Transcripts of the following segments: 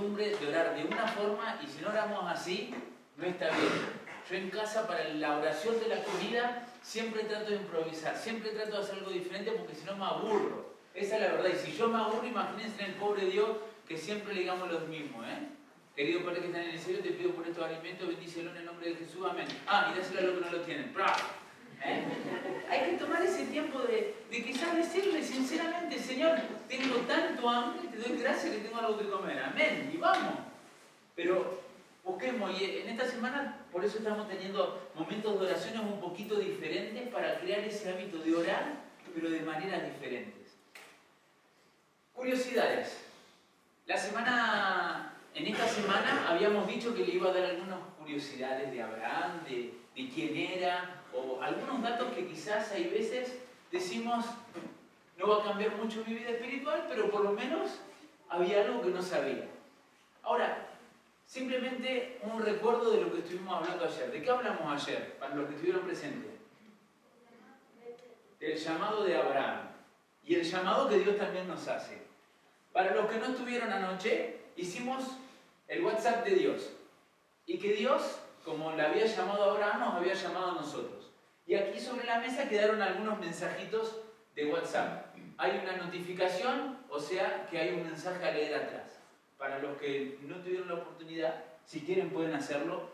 costumbre de orar de una forma y si no oramos así, no está bien. Yo en casa para la oración de la comida siempre trato de improvisar, siempre trato de hacer algo diferente porque si no me aburro. Esa es la verdad. Y si yo me aburro, imagínense en el pobre Dios que siempre le digamos los mismos, Querido Padre que está en el cielo, te pido por estos alimentos, bendícelo en el nombre de Jesús, amén. Ah, y dáselo a los que no lo tienen. ¡Pra! Hay que tomar ese tiempo de quizás decirle sinceramente, Señor, tengo tanto hambre, te doy gracias que tengo algo que comer, amén, y vamos. Pero busquemos, y en esta semana por eso estamos teniendo momentos de oraciones un poquito diferentes para crear ese hábito de orar, pero de maneras diferentes. Curiosidades. En esta semana habíamos dicho que le iba a dar algunas curiosidades de Abraham, de quién era, o algunos datos que quizás hay veces decimos, no va a cambiar mucho mi vida espiritual, pero por lo menos había algo que no sabía. Ahora, simplemente un recuerdo de lo que estuvimos hablando ayer. ¿De qué hablamos ayer, para los que estuvieron presentes? Del llamado de Abraham y el llamado que Dios también nos hace. Para los que no estuvieron anoche, hicimos el WhatsApp de Dios. Y que Dios, como le había llamado a Abraham, nos había llamado a nosotros. Y aquí sobre la mesa quedaron algunos mensajitos de WhatsApp. Hay una notificación, o sea que hay un mensaje a leer atrás. Para los que no tuvieron la oportunidad, si quieren pueden hacerlo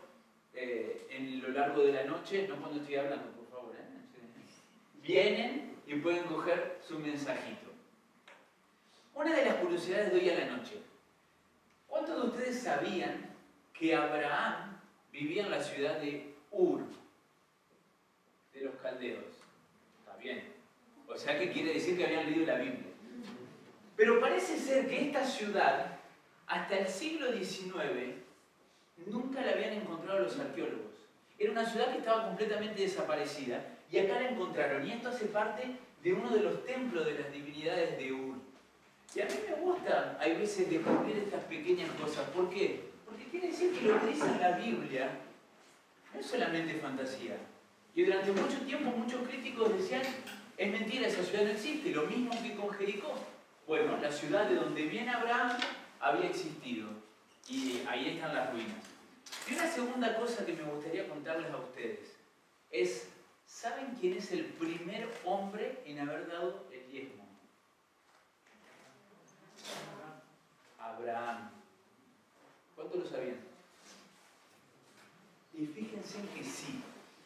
en lo largo de la noche, no cuando estoy hablando, por favor. Vienen y pueden coger su mensajito. Una de las curiosidades de hoy a la noche. ¿Cuántos de ustedes sabían que Abraham vivía en la ciudad de Ur, de los caldeos? Está bien. O sea que quiere decir que habían leído la Biblia. Pero parece ser que esta ciudad, hasta el siglo XIX, nunca la habían encontrado los arqueólogos. Era una ciudad que estaba completamente desaparecida y acá la encontraron. Y esto hace parte de uno de los templos de las divinidades de Ur. Y a mí me gusta, hay veces, descubrir estas pequeñas cosas. ¿Por qué? Porque quiere decir que lo que dice la Biblia no es solamente fantasía. Y durante mucho tiempo muchos críticos decían, es mentira, esa ciudad no existe, lo mismo que con Jericó. Bueno, la ciudad de donde viene Abraham había existido. Y ahí están las ruinas. Y una segunda cosa que me gustaría contarles a ustedes es, ¿saben quién es el primer hombre en haber dado el diezmo? Abraham. ¿Cuántos lo sabían? Y fíjense que sí.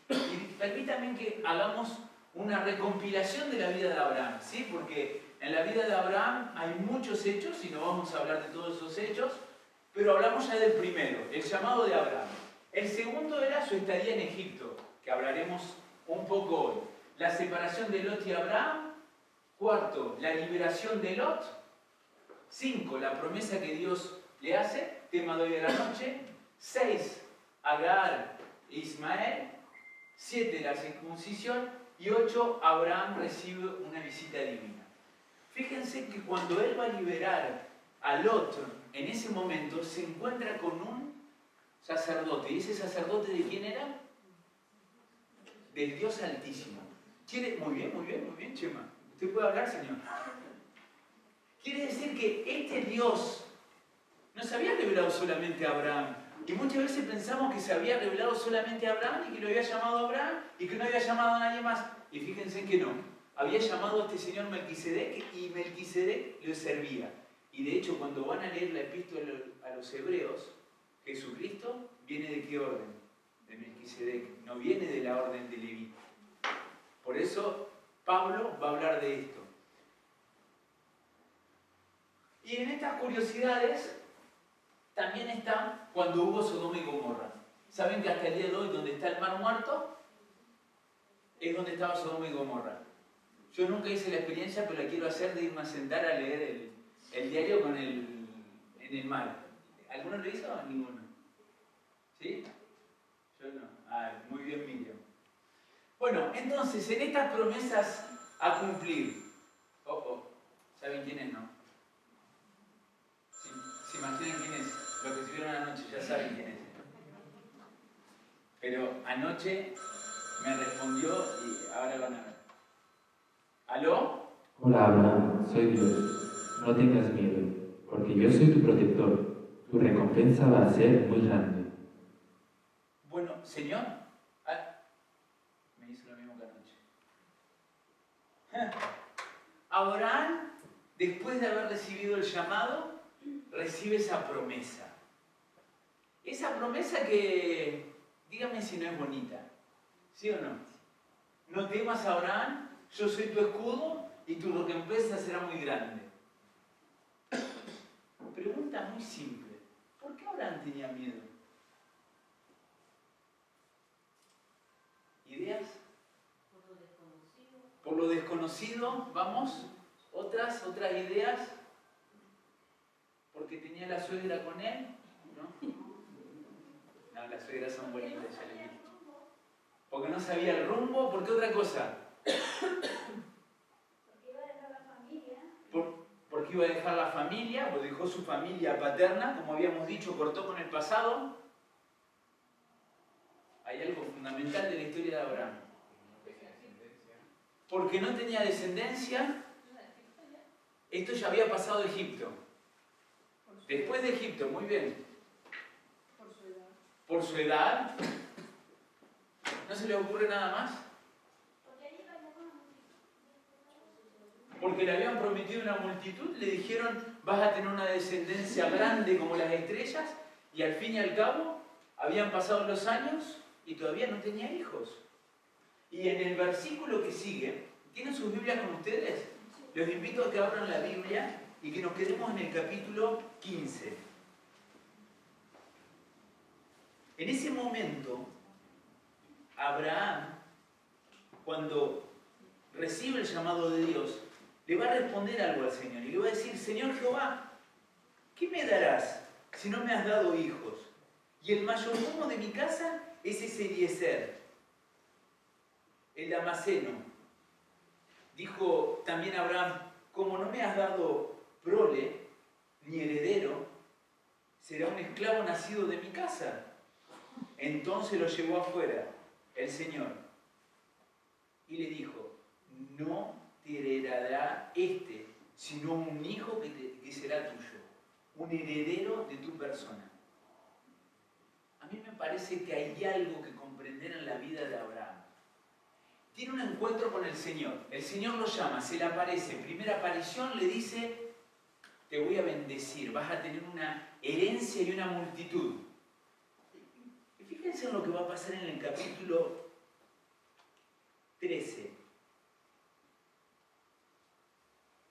Y permítanme que hagamos una recompilación de la vida de Abraham, ¿sí? Porque en la vida de Abraham hay muchos hechos y no vamos a hablar de todos esos hechos, pero hablamos ya del primero, el llamado de Abraham. El segundo era su estadía en Egipto, que hablaremos un poco hoy. La separación de Lot y Abraham. Cuarto, la liberación de Lot. 5, la promesa que Dios le hace, tema de hoy de la noche. 6, Agar e Ismael. 7, la circuncisión. Y 8, Abraham recibe una visita divina. Fíjense que cuando él va a liberar a Lot, en ese momento se encuentra con un sacerdote. ¿Y ese sacerdote de quién era? Del Dios Altísimo. Muy bien, Chema. ¿Usted puede hablar, señor? Quiere decir que este Dios no se había revelado solamente a Abraham. Y muchas veces pensamos que se había revelado solamente a Abraham y que lo había llamado a Abraham y que no había llamado a nadie más. Y fíjense que no. Había llamado a este señor Melquisedec y Melquisedec le servía. Y de hecho, cuando van a leer la epístola a los hebreos, Jesucristo viene de qué orden? De Melquisedec. No viene de la orden de Leví. Por eso Pablo va a hablar de esto. Y en estas curiosidades también está cuando hubo Sodoma y Gomorra. ¿Saben que hasta el día de hoy, donde está el Mar Muerto, es donde estaba Sodoma y Gomorra? Yo nunca hice la experiencia, pero la quiero hacer de irme a sentar a leer el diario en el mar. ¿Alguno lo hizo o ninguno? ¿Sí? Yo no. Ah, muy bien, Miriam. Bueno, entonces, en estas promesas a cumplir, ¿saben quién es, no? ¿Se imaginan quién es? Los que estuvieron anoche ya saben quién es. Pero anoche me respondió y ahora van a ver. ¿Aló? Hola Abraham, soy Dios. No tengas miedo, porque yo soy tu protector. Tu recompensa va a ser muy grande. Bueno, Señor, me hizo lo mismo que anoche. Abraham, después de haber recibido el llamado, recibe esa promesa. Esa promesa que, dígame si no es bonita, ¿sí o no? No temas, Abraham, yo soy tu escudo y tu recompensa será muy grande. Pregunta muy simple, ¿por qué Abraham tenía miedo? ¿Ideas? Por lo desconocido, vamos, otras ideas, porque tenía la suegra con él, ¿no? No, las suegras son bonitas, ya le dije. Porque no sabía el rumbo, ¿por qué otra cosa? Porque iba a dejar la familia. Porque iba a dejar la familia, pues dejó su familia paterna, como habíamos dicho, cortó con el pasado. Hay algo fundamental de la historia de Abraham. Porque no tenía descendencia. Esto ya había pasado de Egipto. Después de Egipto, muy bien. Por su edad. ¿No se le ocurre nada más? Porque le habían prometido una multitud, le dijeron, vas a tener una descendencia grande como las estrellas, y al fin y al cabo, habían pasado los años y todavía no tenía hijos. Y en el versículo que sigue, ¿tienen sus Biblias con ustedes? Los invito a que abran la Biblia y que nos quedemos en el capítulo 15. En ese momento, Abraham, cuando recibe el llamado de Dios, le va a responder algo al Señor y le va a decir, Señor Jehová, ¿qué me darás si no me has dado hijos? Y el mayordomo de mi casa es ese Eliezer, el damaseno. Dijo también Abraham, como no me has dado prole ni heredero, será un esclavo nacido de mi casa. Entonces lo llevó afuera el Señor y le dijo, no te heredará sino un hijo que será tuyo, un heredero de tu persona. A mí me parece que hay algo que comprender en la vida de Abraham. Tiene un encuentro con el Señor lo llama, se le aparece, primera aparición le dice, te voy a bendecir, vas a tener una herencia y una multitud. Y fíjense en lo que va a pasar en el capítulo 13.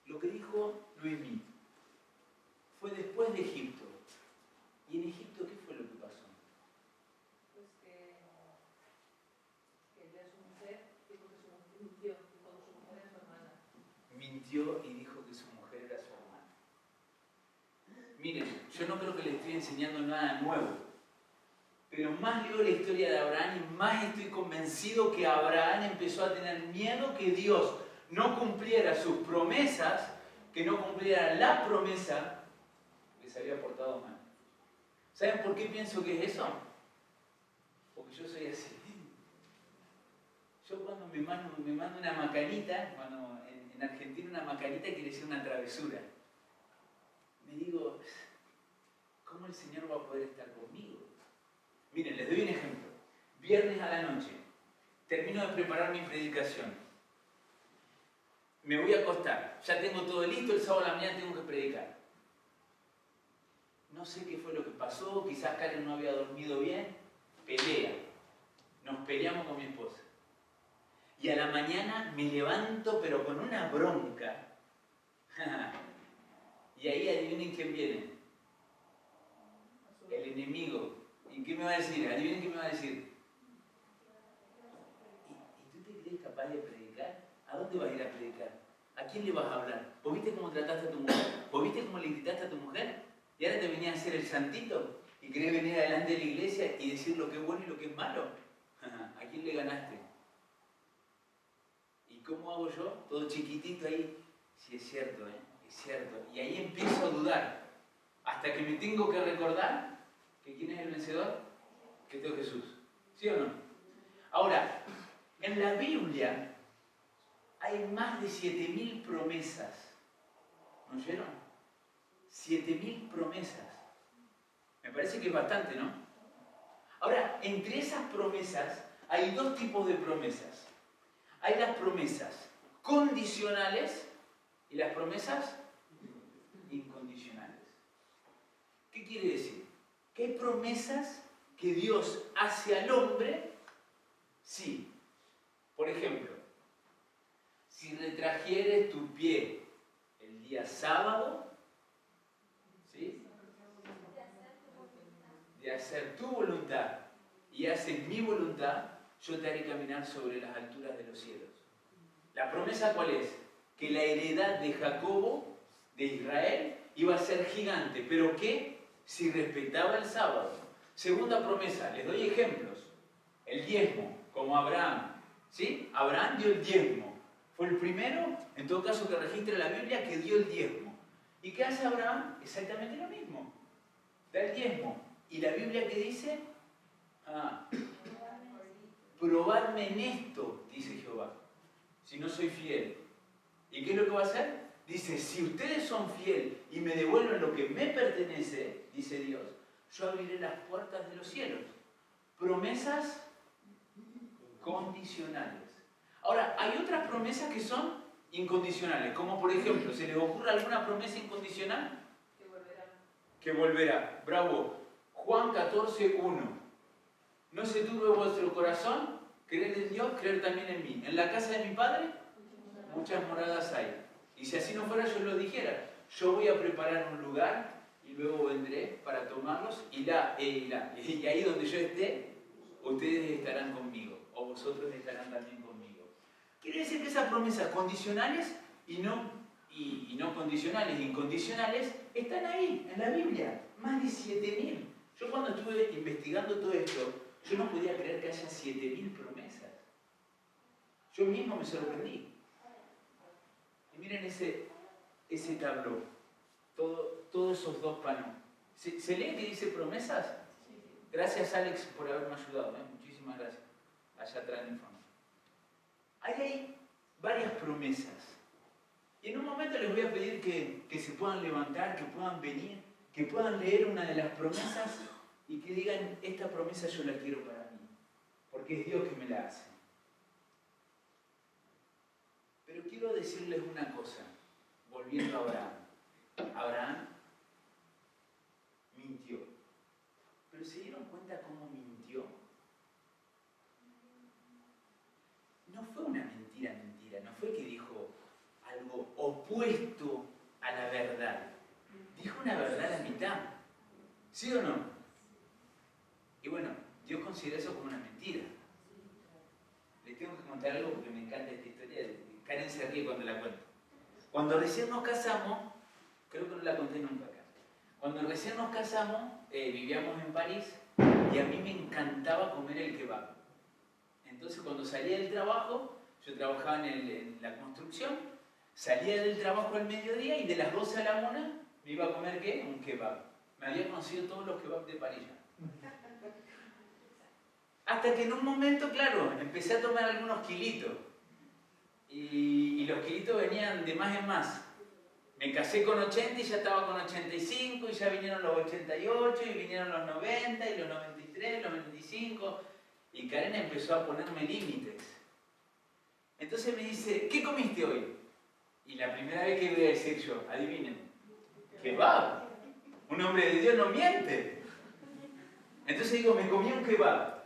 Lo que dijo Noemí fue después de Egipto. ¿Y en Egipto qué fue lo que pasó? Pues que ella, su mujer, dijo que mintió, dijo que su mujer era su hermana. Mintió y dijo que su mujer era su hermana. Miren, yo no creo que les estoy enseñando nada nuevo, pero más leo la historia de Abraham y más estoy convencido que Abraham empezó a tener miedo que Dios no cumpliera sus promesas, que no cumpliera la promesa que se había portado mal. ¿Saben por qué pienso que es eso? Porque yo soy así. Yo cuando me mando una macanita, cuando en Argentina una macanita quiere decir una travesura, me digo, ¿cómo el Señor va a poder estar conmigo? Miren, les doy un ejemplo. Viernes a la noche, termino de preparar mi predicación. Me voy a acostar, ya tengo todo listo, el sábado a la mañana tengo que predicar. No sé qué fue lo que pasó, quizás Karen no había dormido bien, pelea. Nos peleamos con mi esposa. Y a la mañana me levanto, pero con una bronca. Y ahí adivinen quién viene. El enemigo. ¿Y qué me va a decir? Adivinen qué me va a decir. ¿Y tú te crees capaz de predicar? ¿A dónde vas a ir a predicar? ¿A quién le vas a hablar? ¿Vos viste cómo trataste a tu mujer? ¿Vos viste cómo le gritaste a tu mujer? ¿Y ahora te venías a hacer el santito? ¿Y querés venir adelante de la iglesia y decir lo que es bueno y lo que es malo? ¿A quién le ganaste? ¿Y cómo hago yo? Todo chiquitito ahí. Sí, es cierto, es cierto. Y ahí empiezo a dudar. Hasta que me tengo que recordar que ¿quién es el vencedor? Que es Jesús. ¿Sí o no? Ahora, en la Biblia hay más de 7000 promesas. ¿No oyeron? 7000 promesas. Me parece que es bastante, ¿no? Ahora, entre esas promesas hay dos tipos de promesas. Hay las promesas condicionales y las promesas incondicionales. ¿Qué quiere decir? Que hay promesas que Dios hace al hombre, sí. Por ejemplo, si retrajeres tu pie el día sábado, ¿sí?, de hacer tu voluntad y haces mi voluntad, yo te haré caminar sobre las alturas de los cielos. ¿La promesa cuál es? Que la heredad de Jacobo, de Israel, iba a ser gigante. ¿Pero qué? Si respetaba el sábado. Segunda promesa, les doy ejemplos. El diezmo, como Abraham. ¿Sí? Abraham dio el diezmo. Fue el primero, en todo caso, que registra la Biblia, que dio el diezmo. ¿Y qué hace Abraham? Exactamente lo mismo. Da el diezmo. ¿Y la Biblia qué dice? Probadme en esto, dice Jehová, si no soy fiel. ¿Y qué es lo que va a hacer? Dice, si ustedes son fieles y me devuelven lo que me pertenece, dice Dios, yo abriré las puertas de los cielos. Promesas condicionales. Ahora, hay otras promesas que son incondicionales, como por ejemplo, ¿se les ocurre alguna promesa incondicional? Que volverá. Que volverá. Bravo. Juan 14:1. No se turbe vuestro corazón, creer en Dios, creer también en mí. En la casa de mi Padre muchas moradas hay. Y si así no fuera, yo lo dijera. Yo voy a preparar un lugar y luego vendré para tomarlos y ahí donde yo esté, ustedes estarán conmigo, o vosotros estarán también conmigo. Quiere decir que esas promesas condicionales y no condicionales, incondicionales, están ahí, en la Biblia. Más de 7.000. Yo cuando estuve investigando todo esto, yo no podía creer que haya 7.000 promesas. Yo mismo me sorprendí. Y miren ese tabló, todos esos dos panos. ¿Se lee que dice promesas? Gracias, Alex, por haberme ayudado. Muchísimas gracias. Allá atrás en el fondo. Hay varias promesas. Y en un momento les voy a pedir que se puedan levantar, que puedan venir, que puedan leer una de las promesas y que digan, esta promesa yo la quiero para mí, porque es Dios que me la hace. Pero quiero decirles una cosa, volviendo a Abraham. Abraham mintió. ¿Pero se dieron cuenta cómo mintió? No fue una mentira, no fue que dijo algo opuesto a la verdad. Dijo una verdad a la mitad. ¿Sí o no? Y bueno, Dios considera eso como una mentira. Les tengo que contar algo porque me encanta esta historia. Karen se ríe cuando la cuento. Cuando recién nos casamos, creo que no la conté nunca acá. Cuando recién nos casamos, vivíamos en París y a mí me encantaba comer el kebab. Entonces cuando salía del trabajo, yo trabajaba en la construcción, salía del trabajo al mediodía y de las 12 a la 1 me iba a comer ¿qué? Un kebab. Me había conocido todos los kebabs de París. Hasta que en un momento, claro, empecé a tomar algunos kilitos. Y los kilitos venían de más en más. Me casé con 80 y ya estaba con 85, y ya vinieron los 88, y vinieron los 90, y los 93, los 95. Y Karen empezó a ponerme límites. Entonces me dice, ¿qué comiste hoy? Y la primera vez que voy a decir yo, adivinen, kebab. Un hombre de Dios no miente. Entonces digo, me comí un kebab.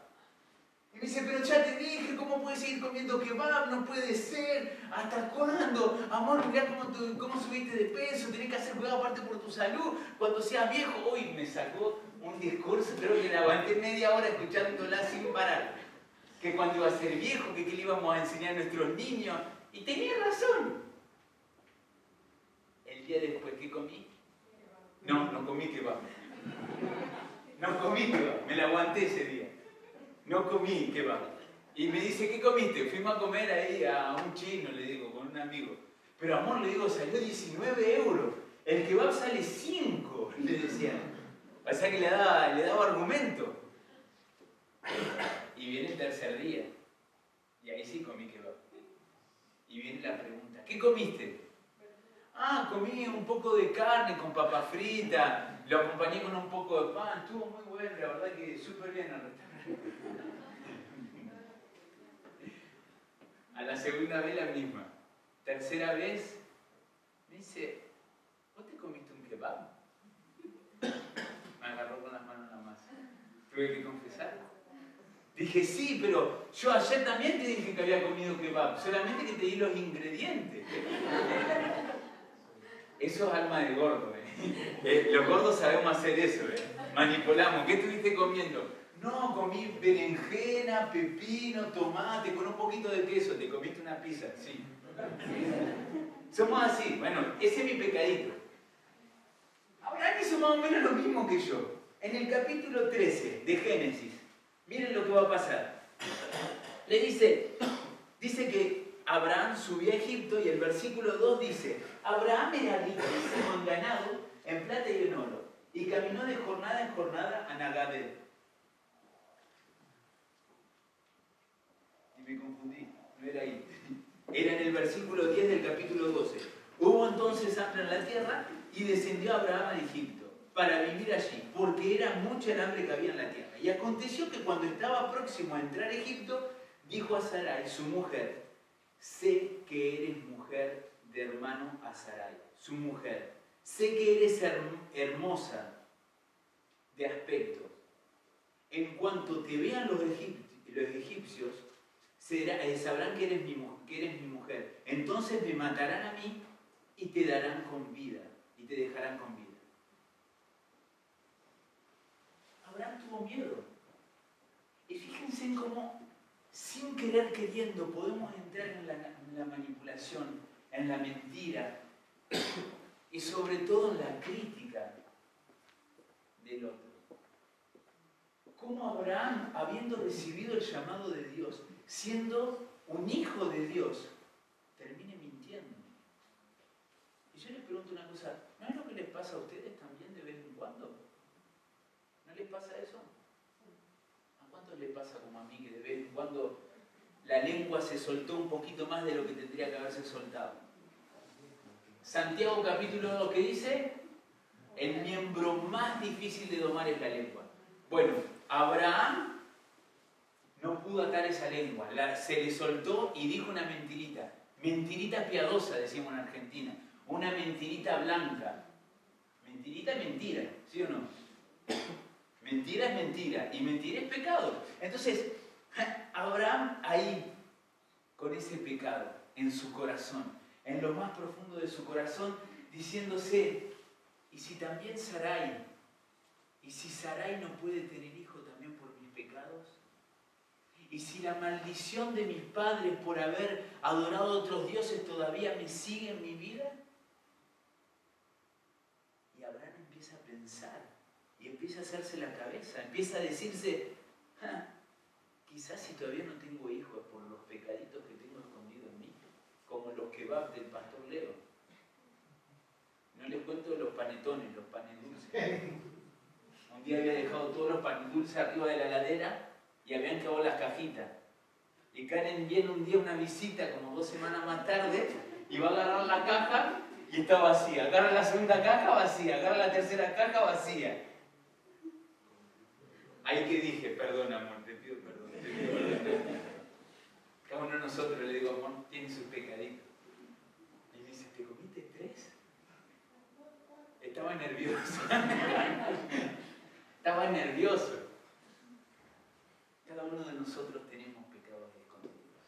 Y me dice, pero ya te dije, ¿cómo puedes seguir comiendo kebab? No puede ser. ¿Hasta cuándo? Amor, mirá cómo subiste de peso, tenés que hacer cuidado aparte por tu salud. Cuando seas viejo, hoy me sacó un discurso, creo que le aguanté media hora escuchándola sin parar. Que cuando iba a ser viejo, que qué le íbamos a enseñar a nuestros niños. Y tenía razón. El día después, ¿qué comí? No comí kebab. No comí kebab, me la aguanté ese día. No comí kebab. Y me dice, ¿qué comiste? Fuimos a comer ahí a un chino, le digo, con un amigo. Pero amor, le digo, salió 19 euros. El kebab sale 5, le decía. O sea que le daba argumento. Y viene el tercer día. Y ahí sí comí kebab. Y viene la pregunta, ¿qué comiste? Comí un poco de carne con papa frita Lo acompañé con un poco de pan, estuvo muy bueno, la verdad que súper bien el restaurante. A la segunda vez la misma. Tercera vez, me dice, ¿vos te comiste un kebab? Me agarró con las manos en la masa. Tuve que confesar. Dije, sí, pero yo ayer también te dije que había comido kebab, solamente que te di los ingredientes. Eso es alma de gordo, los gordos sabemos hacer eso, manipulamos. ¿Qué estuviste comiendo? No, comí berenjena, pepino, tomate, con un poquito de queso. ¿Te comiste una pizza? Sí. Somos así. Bueno, ese es mi pecadito. Abraham hizo más o menos lo mismo que yo. En el capítulo 13 de Génesis, miren lo que va a pasar. Le dice que Abraham subió a Egipto y el versículo 2 dice, Abraham era riquísimo en ganado, en plata y en oro, y caminó de jornada en jornada a Nagadeb. Y me confundí, no era ahí. Era en el versículo 10 del capítulo 12. Hubo entonces hambre en la tierra y descendió Abraham a Egipto para vivir allí, porque era mucha el hambre que había en la tierra. Y aconteció que cuando estaba próximo a entrar a Egipto, dijo a Sarai, su mujer, sé que eres mujer de hermano a Sarai, su mujer, sé que eres hermosa de aspecto. En cuanto te vean los egipcios, sabrán que eres mi mujer. Entonces me matarán a mí y te darán con vida, y te dejarán con vida. Abraham tuvo miedo. Y fíjense en cómo, sin querer queriendo, podemos entrar en la manipulación, en la mentira y sobre todo en la crítica del otro. Cómo Abraham, habiendo recibido el llamado de Dios, siendo un hijo de Dios, termine mintiendo. Y yo les pregunto una cosa, ¿no es lo que les pasa a ustedes también de vez en cuando? ¿No les pasa eso? ¿A cuántos les pasa como a mí que de vez en cuando la lengua se soltó un poquito más de lo que tendría que haberse soltado? Santiago capítulo 2, ¿qué dice? El miembro más difícil de domar es la lengua. Bueno, Abraham no pudo atar esa lengua, se le soltó y dijo una mentirita. Mentirita piadosa, decimos en Argentina. Una mentirita blanca. Mentirita es mentira, ¿sí o no? Mentira es mentira y mentira es pecado. Entonces, Abraham ahí, con ese pecado en su corazón, en lo más profundo de su corazón, diciéndose, ¿y si también Sarai? ¿Y si Sarai no puede tener hijo también por mis pecados? ¿Y si la maldición de mis padres por haber adorado a otros dioses todavía me sigue en mi vida? Y Abraham empieza a pensar y empieza a hacerse la cabeza, empieza a decirse, quizás si todavía no tengo hijos es por los pecaditos que tengo escondidos en mí, como los kebabs del pastor Leo. No les cuento los panetones, los panes dulces. Un día había dejado todos los panes dulces arriba de la heladera y habían quedado las cajitas. Y Karen viene un día una visita, como 2 semanas más tarde, y va a agarrar la caja y está vacía. Agarra la segunda caja vacía, agarra la tercera caja vacía. Ahí que dije, perdón amor, te pido perdón. Cada uno de nosotros le digo, amor, tiene sus pecaditos. Y me dice, ¿te comiste 3? Estaba nervioso. Estaba nervioso. Cada uno de nosotros tenemos pecados escondidos.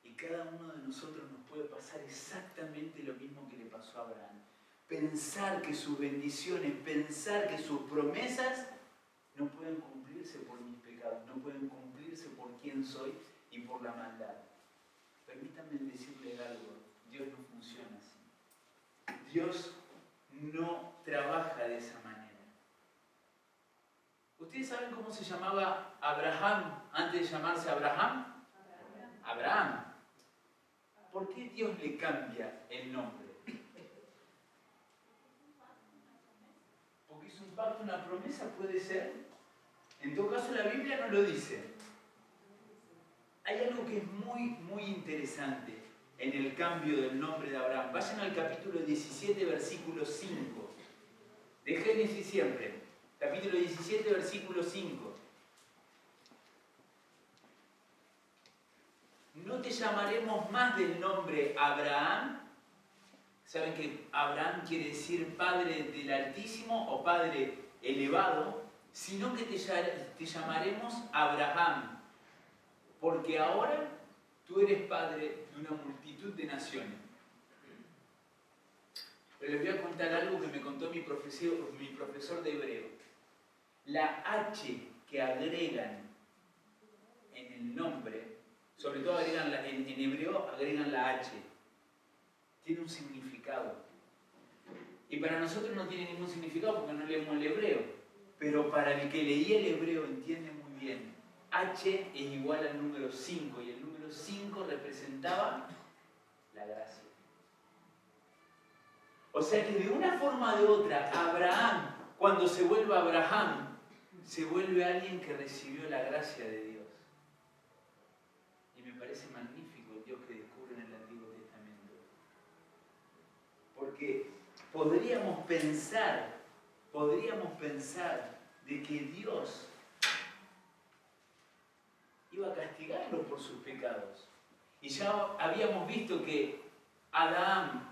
Y cada uno de nosotros nos puede pasar exactamente lo mismo que le pasó a Abraham. Pensar que sus bendiciones, pensar que sus promesas no pueden cumplirse por mis pecados, no pueden cumplirse por quién soy y por la maldad. Permítanme decirles algo, Dios no funciona así. Dios no trabaja de esa manera. ¿Ustedes saben cómo se llamaba Abraham antes de llamarse Abraham? Abraham. ¿Por qué Dios le cambia el nombre? Porque es un pacto, una promesa, puede ser. En todo caso la Biblia no lo dice. Hay algo que es muy interesante en el cambio del nombre de Abraham. Vayan al capítulo 17, versículo 5. de Génesis siempre, capítulo 17, versículo 5. No te llamaremos más del nombre Abraham. Saben que Abraham quiere decir Padre del Altísimo o Padre elevado, sino que te llamaremos Abraham, porque ahora tú eres padre de una multitud de naciones. Pero les voy a contar algo que me contó mi profesor de hebreo. La H que agregan en el nombre, sobre todo en hebreo agregan la H, tiene un significado. Y para nosotros no tiene ningún significado porque no leemos el hebreo. Pero para el que leía el hebreo entiende muy bien. H es igual al número 5 y el número 5 representaba la gracia. O sea que de una forma o de otra, Abraham, cuando se vuelve Abraham, se vuelve alguien que recibió la gracia de Dios. Y me parece magnífico el Dios que descubre en el Antiguo Testamento. Porque podríamos pensar de que Dios iba a castigarlo por sus pecados. Y ya habíamos visto que Adán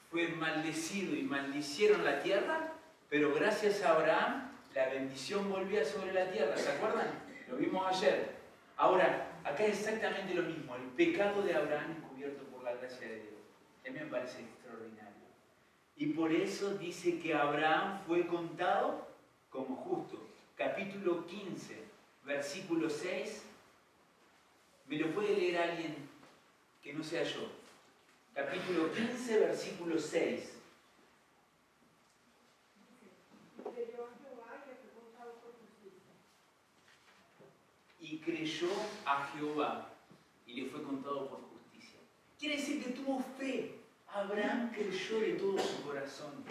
fue maldecido y maldicieron la tierra, pero gracias a Abraham la bendición volvía sobre la tierra. ¿Se acuerdan? Lo vimos ayer. Ahora, acá es exactamente lo mismo. El pecado de Abraham es cubierto por la gracia de Dios. A mí me parece extraordinario. Y por eso dice que Abraham fue contado como justo. Capítulo 15, versículo 6. ¿Me lo puede leer alguien que no sea yo? Capítulo 15, versículo 6. Y creyó a Jehová y le fue contado por justicia. Quiere decir que tuvo fe. Abraham creyó de todo su corazón.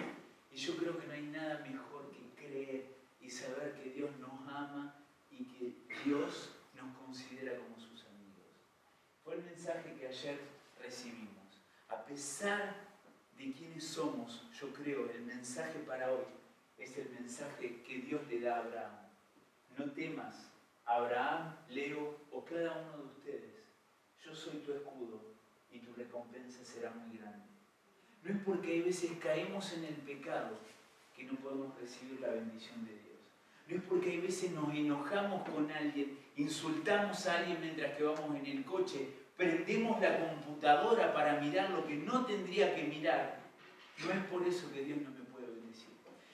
Y yo creo que no hay nada mejor que creer y saber que Dios nos ama y que Dios nos considera como sus amigos. Fue el mensaje que ayer recibimos. A pesar de quiénes somos, yo creo, el mensaje para hoy es el mensaje que Dios le da a Abraham. No temas, Abraham, Leo o cada uno de ustedes. Yo soy tu escudo y tu recompensa será muy grande. No es porque a veces caemos en el pecado que no podemos recibir la bendición de Dios. No es porque a veces nos enojamos con alguien, insultamos a alguien mientras que vamos en el coche, prendemos la computadora para mirar lo que no tendría que mirar. No es por eso que Dios no me puede bendecir.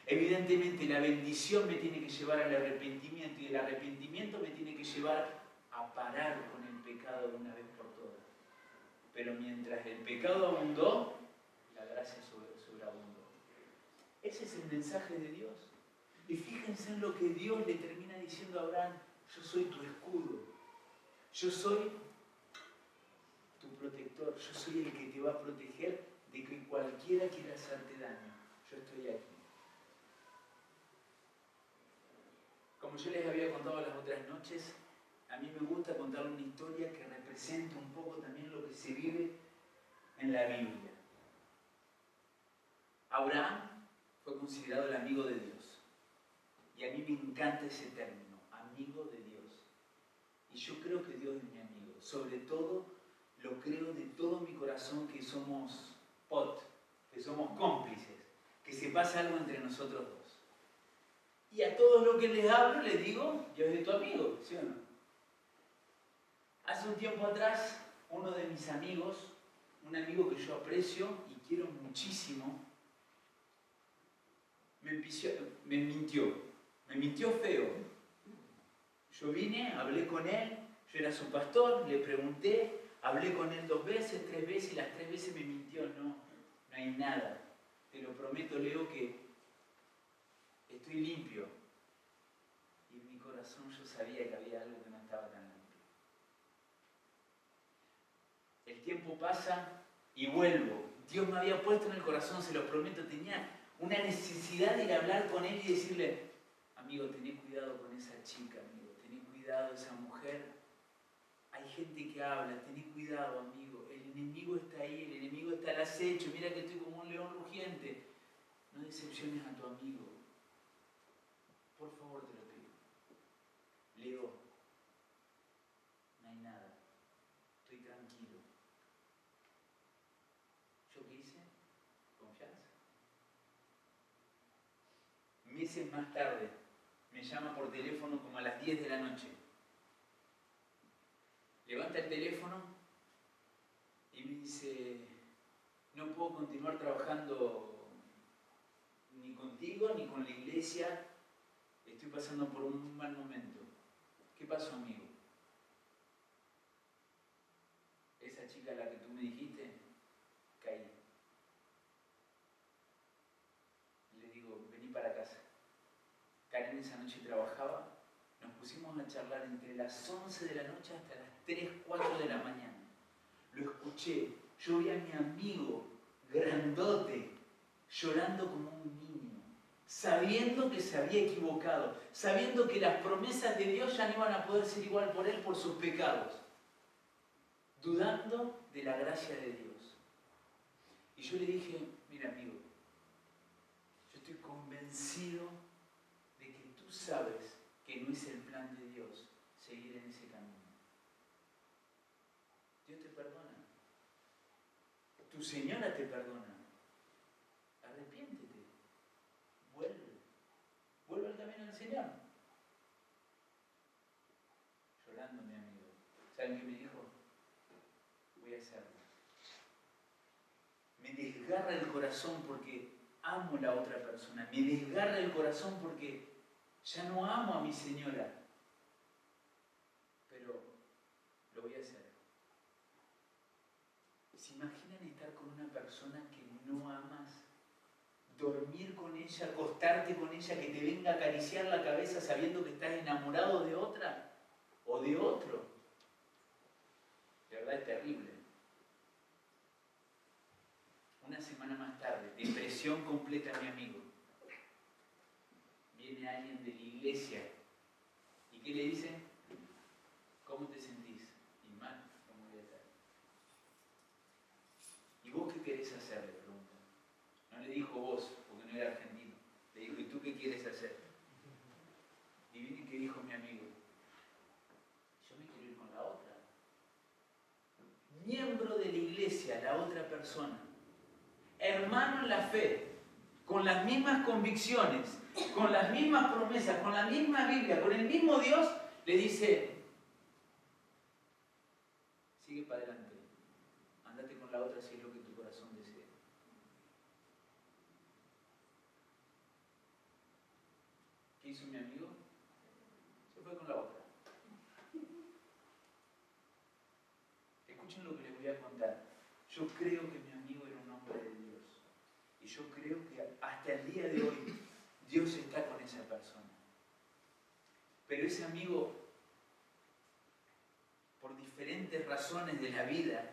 Evidentemente la bendición me tiene que llevar al arrepentimiento y el arrepentimiento me tiene que llevar a parar con el pecado de una vez por todas. Pero mientras el pecado abundó, la gracia sobreabundó. Ese es el mensaje de Dios. Y fíjense en lo que Dios le termina diciendo a Abraham: yo soy tu escudo, yo soy tu protector, yo soy el que te va a proteger de que cualquiera quiera hacerte daño. Yo estoy aquí. Como yo les había contado las otras noches, a mí me gusta contar una historia que representa un poco también lo que se vive en la Biblia. Abraham fue considerado el amigo de Dios. Y a mí me encanta ese término, amigo de Dios. Y yo creo que Dios es mi amigo. Sobre todo, lo creo de todo mi corazón que somos que somos cómplices, que se pasa algo entre nosotros dos. Y a todos los que les hablo les digo: Dios es tu amigo, ¿sí o no? Hace un tiempo atrás, uno de mis amigos, un amigo que yo aprecio y quiero muchísimo, me mintió feo. Yo vine, hablé con él, yo era su pastor, le pregunté, hablé con él 2 veces, 3 veces, y las 3 veces me mintió. No hay nada. Te lo prometo, Leo, que estoy limpio. Y en mi corazón yo sabía que había algo que no estaba tan limpio. El tiempo pasa y vuelvo. Dios me había puesto en el corazón, se lo prometo, tenía una necesidad de ir a hablar con él y decirle: amigo, tené cuidado con esa chica, amigo, tené cuidado esa mujer. Hay gente que habla, tené cuidado, amigo. El enemigo está ahí, el enemigo está al acecho. Mira que estoy como un león rugiente. No decepciones a tu amigo. Por favor, te lo pido. Leo, no hay nada. Estoy tranquilo. ¿Yo qué hice? Confianza. Meses más tarde, me llama por teléfono como a las 10 de la noche. Levanta el teléfono y me dice, no puedo continuar trabajando ni contigo ni con la iglesia, estoy pasando por un mal momento. ¿Qué pasó, amigo? Esa chica a la que tú me dijiste, caí. Le digo, vení para casa. Karen esa noche trabajaba, nos pusimos a charlar entre las 11 de la noche hasta las 3, 4 de la mañana. Lo escuché, yo vi a mi amigo grandote llorando como un niño, sabiendo que se había equivocado, sabiendo que las promesas de Dios ya no iban a poder ser igual por él por sus pecados, dudando de la gracia de Dios. Y yo le dije, mira amigo, yo estoy convencido de que tú sabes que no es el plan de Dios seguir en ese camino. Dios te perdona. Tu señora te perdona. Arrepiéntete. Vuelve. Vuelve al camino del Señor. Llorando, mi amigo. ¿Saben qué me dijo? Voy a hacerlo. Me desgarra el corazón porque amo a la otra persona. Me desgarra el corazón porque ya no amo a mi señora. Pero lo voy a hacer. ¿Se imaginan estar con una persona que no amas? Dormir con ella, acostarte con ella, que te venga a acariciar la cabeza sabiendo que estás enamorado de otra o de otro. De verdad es terrible. Una semana más tarde, depresión completa, mi amigo. Viene alguien de la iglesia. ¿Y qué le dice? ¿Cómo te sentís? Y mal, ¿cómo voy a estar? ¿Y vos qué querés hacer? Le pregunta. No le dijo vos, porque no era argentino. Le dijo, ¿y tú qué quieres hacer? Y miren qué dijo mi amigo. Yo me quiero ir con la otra. Miembro de la iglesia, la otra persona. Hermano en la fe, con las mismas convicciones, con las mismas promesas, con la misma Biblia, con el mismo Dios, le dice, sigue para adelante, andate con la otra si es lo que tu corazón desea. ¿Qué hizo mi amigo? Se fue con la otra. Escuchen lo que les voy a contar. Yo creo que mi amigo era un hombre de Dios. Y yo creo que hasta el día de hoy Dios está con esa persona. Pero ese amigo, por diferentes razones de la vida,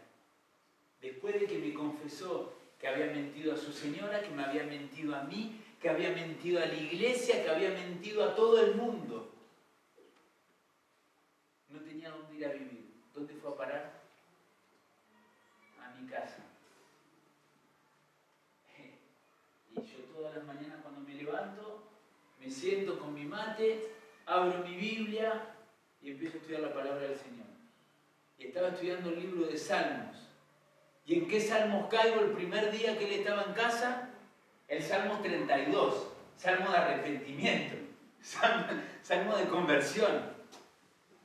después de que me confesó que había mentido a su señora, que me había mentido a mí, que había mentido a la iglesia, que había mentido a todo el mundo, no tenía dónde ir a vivir. ¿Dónde fue a parar? A mi casa. Y yo todas las mañanas cuando me levanto, me siento con mi mate, abro mi Biblia y empiezo a estudiar la palabra del Señor. Y estaba estudiando el libro de Salmos. ¿Y en qué Salmos caigo el primer día que él estaba en casa? El Salmo 32, Salmo de arrepentimiento, Salmo de conversión.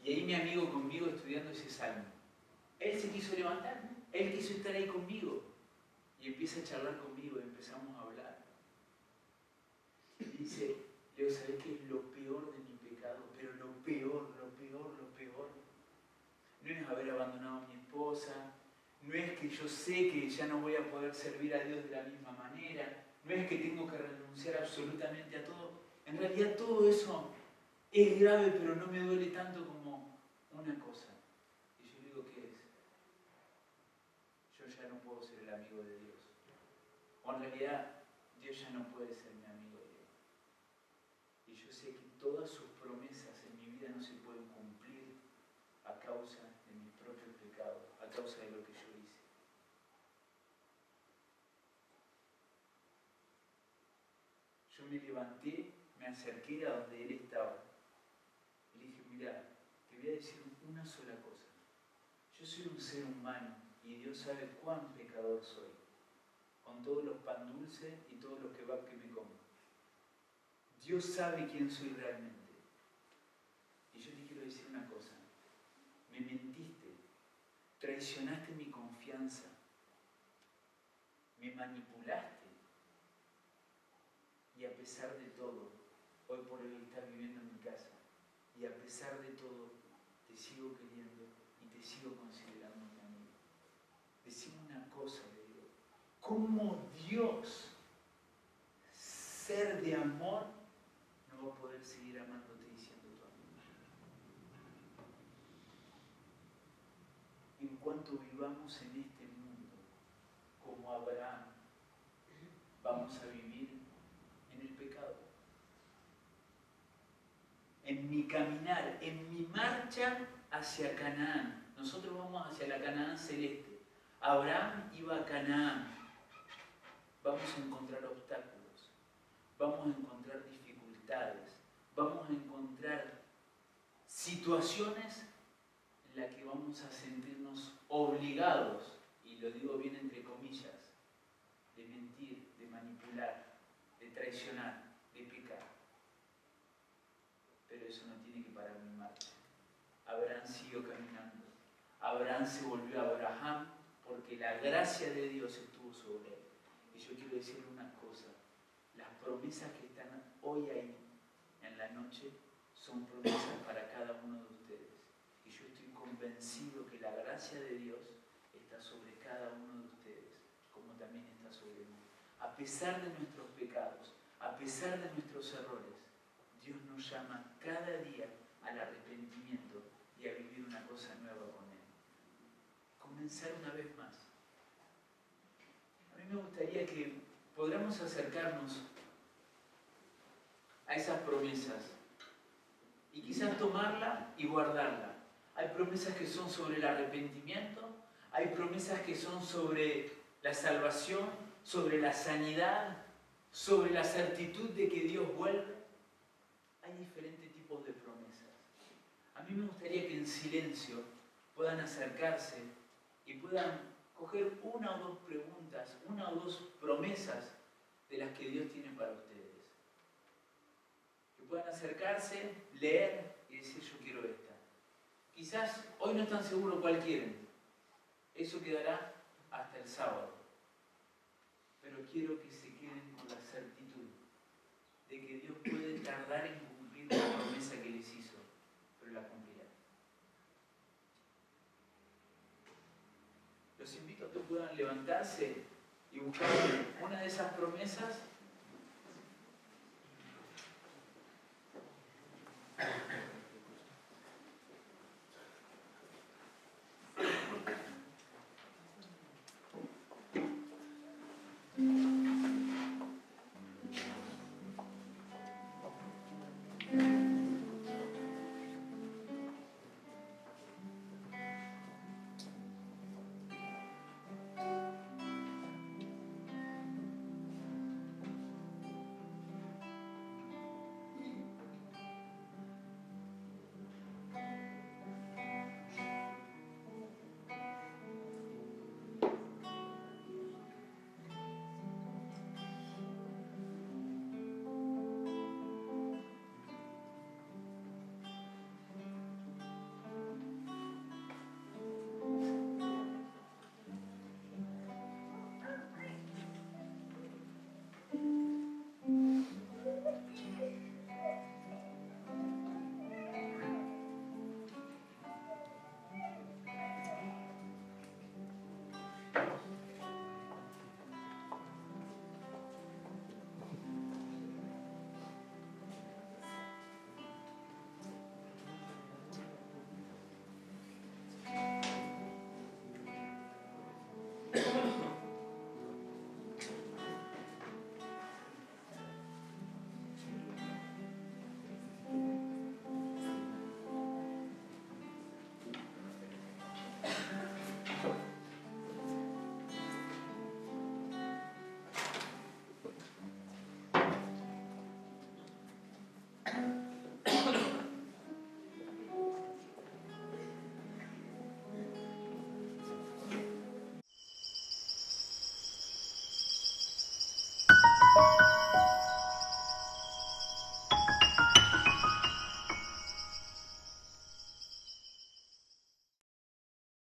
Y ahí mi amigo conmigo estudiando ese Salmo. Él se quiso levantar, él quiso estar ahí conmigo. Y empieza a charlar conmigo y empezamos a hablar. Y dice, Leo, ¿sabes qué es lo peor de mi pecado? Pero lo peor, no es haber abandonado a mi esposa, no es que yo sé que ya no voy a poder servir a Dios de la misma manera, no es que tengo que renunciar absolutamente a todo. En realidad todo eso es grave, pero no me duele tanto como una cosa. Y yo digo, ¿qué es? Yo ya no puedo ser el amigo de Dios. O en realidad, Dios ya no puede ser mi amigo de Dios. Y yo sé que todas sus promesas en mi vida no se pueden cumplir a causa de mis propios pecados, a causa de lo que yo hice. Yo me levanté me acerqué a donde él estaba y le dije, mira, te voy a decir una sola cosa. Yo soy un ser humano y Dios sabe cuán pecador soy, con todos los pan dulces y todos los kebab que me como. Dios sabe quién soy realmente. Y yo te quiero decir una cosa, me mentiste, traicionaste mi confianza, me manipulaste y a pesar de todo, hoy por hoy estás viviendo en mi casa y a pesar de todo te sigo queriendo y te sigo considerando mi amigo. Decime una cosa, le digo, ¿cómo Dios, ser de amor, no va a poder seguir amándote y siendo tu amigo? En cuanto vivamos en este mundo como Abraham, vamos a vivir en el pecado. En mi caminar, en mi marcha hacia Canaán. Nosotros vamos hacia la Canaán celeste. Abraham iba a Canaán. Vamos a encontrar obstáculos, vamos a encontrar dificultades, vamos a encontrar situaciones en las que vamos a sentirnos obligados, y lo digo bien entre comillas, de mentir, de manipular, de traicionar, de pecar. Pero eso no tiene que parar mi marcha. Abraham siguió caminando. Abraham se volvió Abraham porque la gracia de Dios estuvo sobre él. Y yo quiero decirle una cosa, las promesas que están hoy ahí en la noche son promesas para cada uno de ustedes. Y yo estoy convencido que la gracia de Dios está sobre cada uno de ustedes, como también está sobre mí. A pesar de nuestros pecados, a pesar de nuestros errores, Dios nos llama cada día al arrepentimiento y a vivir una cosa nueva con Él. Comenzar una vez más. A mí me gustaría que podamos acercarnos a esas promesas y quizás tomarla y guardarla. Hay promesas que son sobre el arrepentimiento, hay promesas que son sobre la salvación, sobre la sanidad, sobre la certitud de que Dios vuelve. Hay diferentes tipos de promesas. A mí me gustaría que en silencio puedan acercarse y puedan coger una o dos preguntas, una o dos promesas de las que Dios tiene para ustedes. Que puedan acercarse, leer y decir, yo quiero esta. Quizás hoy no están seguros cuál quieren. Eso quedará hasta el sábado. Pero quiero que se queden con la certitud de que Dios puede tardar en cumplir la promesa que les hizo, pero la cumplirá. Los invito a que puedan levantarse y buscar una de esas promesas